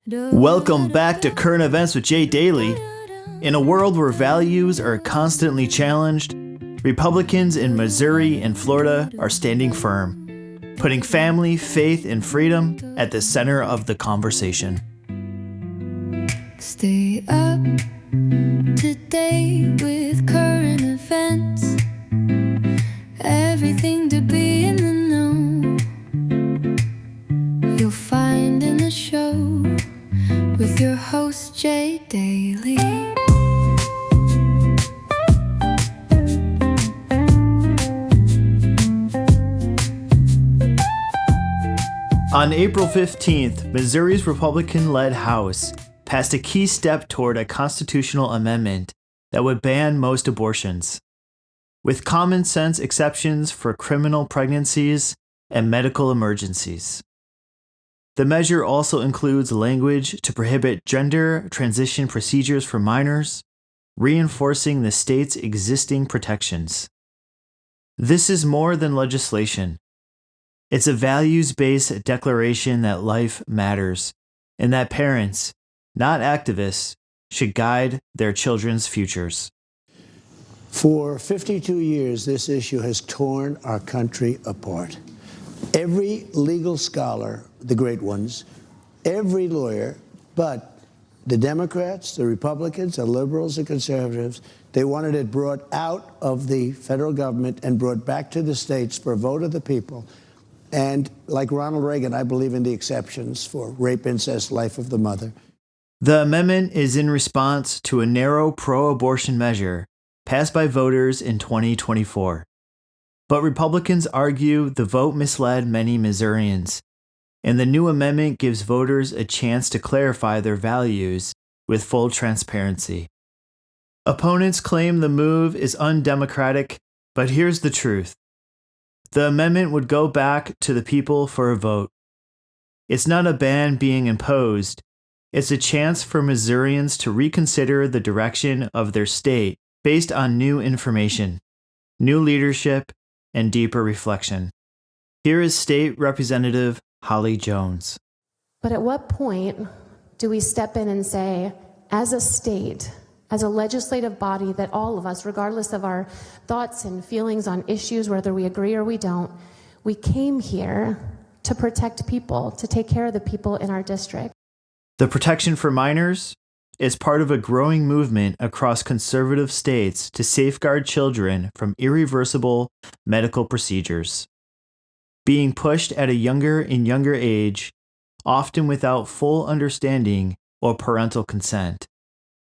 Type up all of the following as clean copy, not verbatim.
Welcome back to Current Events with Jay Daly. In a world where values are constantly challenged, Republicans in Missouri and Florida are standing firm, putting family, faith, and freedom at the center of the conversation. Stay up to date with current events. Everything to be in the know. You'll find in the show with your host Jay Daly. On April 15th, Missouri's Republican-led House passed a key step toward a constitutional amendment that would ban most abortions, with common sense exceptions for criminal pregnancies and medical emergencies. The measure also includes language to prohibit gender transition procedures for minors, reinforcing the state's existing protections. This is more than legislation. It's a values-based declaration that life matters, and that parents, not activists, should guide their children's futures. For 52 years, this issue has torn our country apart. Every legal scholar, the great ones, every lawyer, but the Democrats, the Republicans, the liberals, the conservatives, they wanted it brought out of the federal government and brought back to the states for a vote of the people. And like Ronald Reagan, I believe in the exceptions for rape, incest, life of the mother. The amendment is in response to a narrow pro-abortion measure passed by voters in 2024. But Republicans argue the vote misled many Missourians, and the new amendment gives voters a chance to clarify their values with full transparency. Opponents claim the move is undemocratic, but here's the truth. The amendment would go back to the people for a vote. It's not a ban being imposed. It's a chance for Missourians to reconsider the direction of their state based on new information, new leadership, and deeper reflection. Here is State Representative Holly Jones. But at what point do we step in and say, as a state, as a legislative body, that all of us, regardless of our thoughts and feelings on issues, whether we agree or we don't, we came here to protect people, to take care of the people in our district. The protection for minors is part of a growing movement across conservative states to safeguard children from irreversible medical procedures, being pushed at a younger and younger age, often without full understanding or parental consent.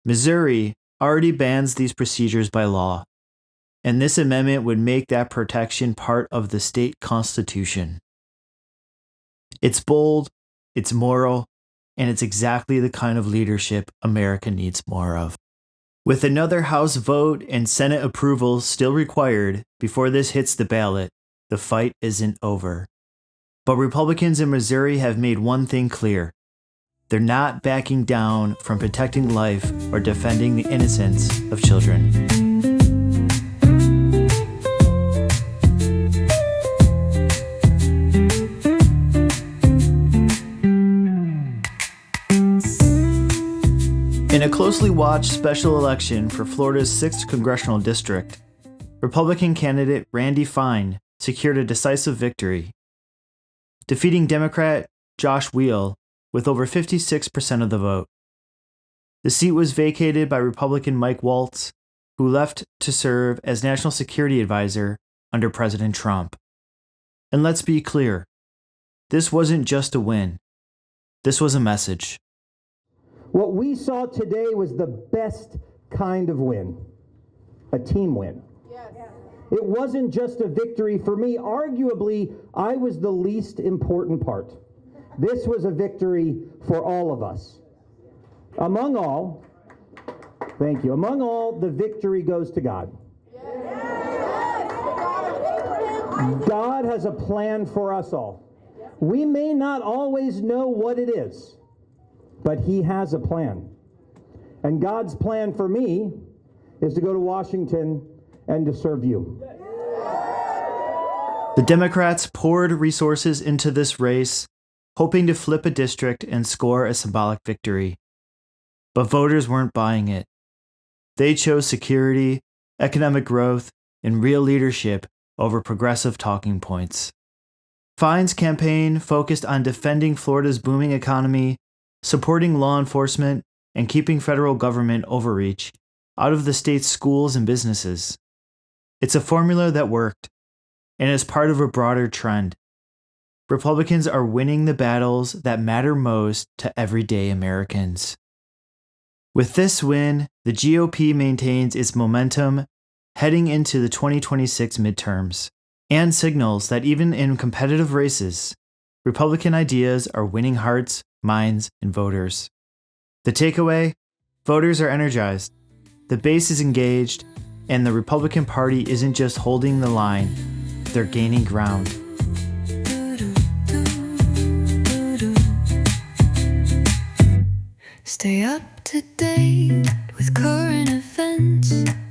Missouri already bans these procedures by law, and this amendment would make that protection part of the state constitution. It's bold, it's moral, and it's exactly the kind of leadership America needs more of. With another House vote and Senate approval still required before this hits the ballot, the fight isn't over. But Republicans in Missouri have made one thing clear. They're not backing down from protecting life or defending the innocence of children. In a closely watched special election for Florida's 6th congressional district, Republican candidate Randy Fine secured a decisive victory, defeating Democrat Josh Weil with over 56% of the vote. The seat was vacated by Republican Mike Waltz, who left to serve as National Security Advisor under President Trump. And let's be clear, this wasn't just a win. This was a message. What we saw today was the best kind of win, a team win. Yes. It wasn't just a victory for me. Arguably, I was the least important part. This was a victory for all of us. Among all, thank you, among all, the victory goes to God. Yes. God has a plan for us all. We may not always know what it is, but He has a plan. And God's plan for me is to go to Washington and to serve you. The Democrats poured resources into this race, hoping to flip a district and score a symbolic victory. But voters weren't buying it. They chose security, economic growth, and real leadership over progressive talking points. Fine's campaign focused on defending Florida's booming economy, supporting law enforcement, and keeping federal government overreach out of the state's schools and businesses. It's a formula that worked, and is part of a broader trend. Republicans are winning the battles that matter most to everyday Americans. With this win, the GOP maintains its momentum heading into the 2026 midterms, and signals that even in competitive races, Republican ideas are winning hearts, minds, and voters. The takeaway? Voters are energized, the base is engaged, and the Republican Party isn't just holding the line, they're gaining ground. Stay up to date with current events.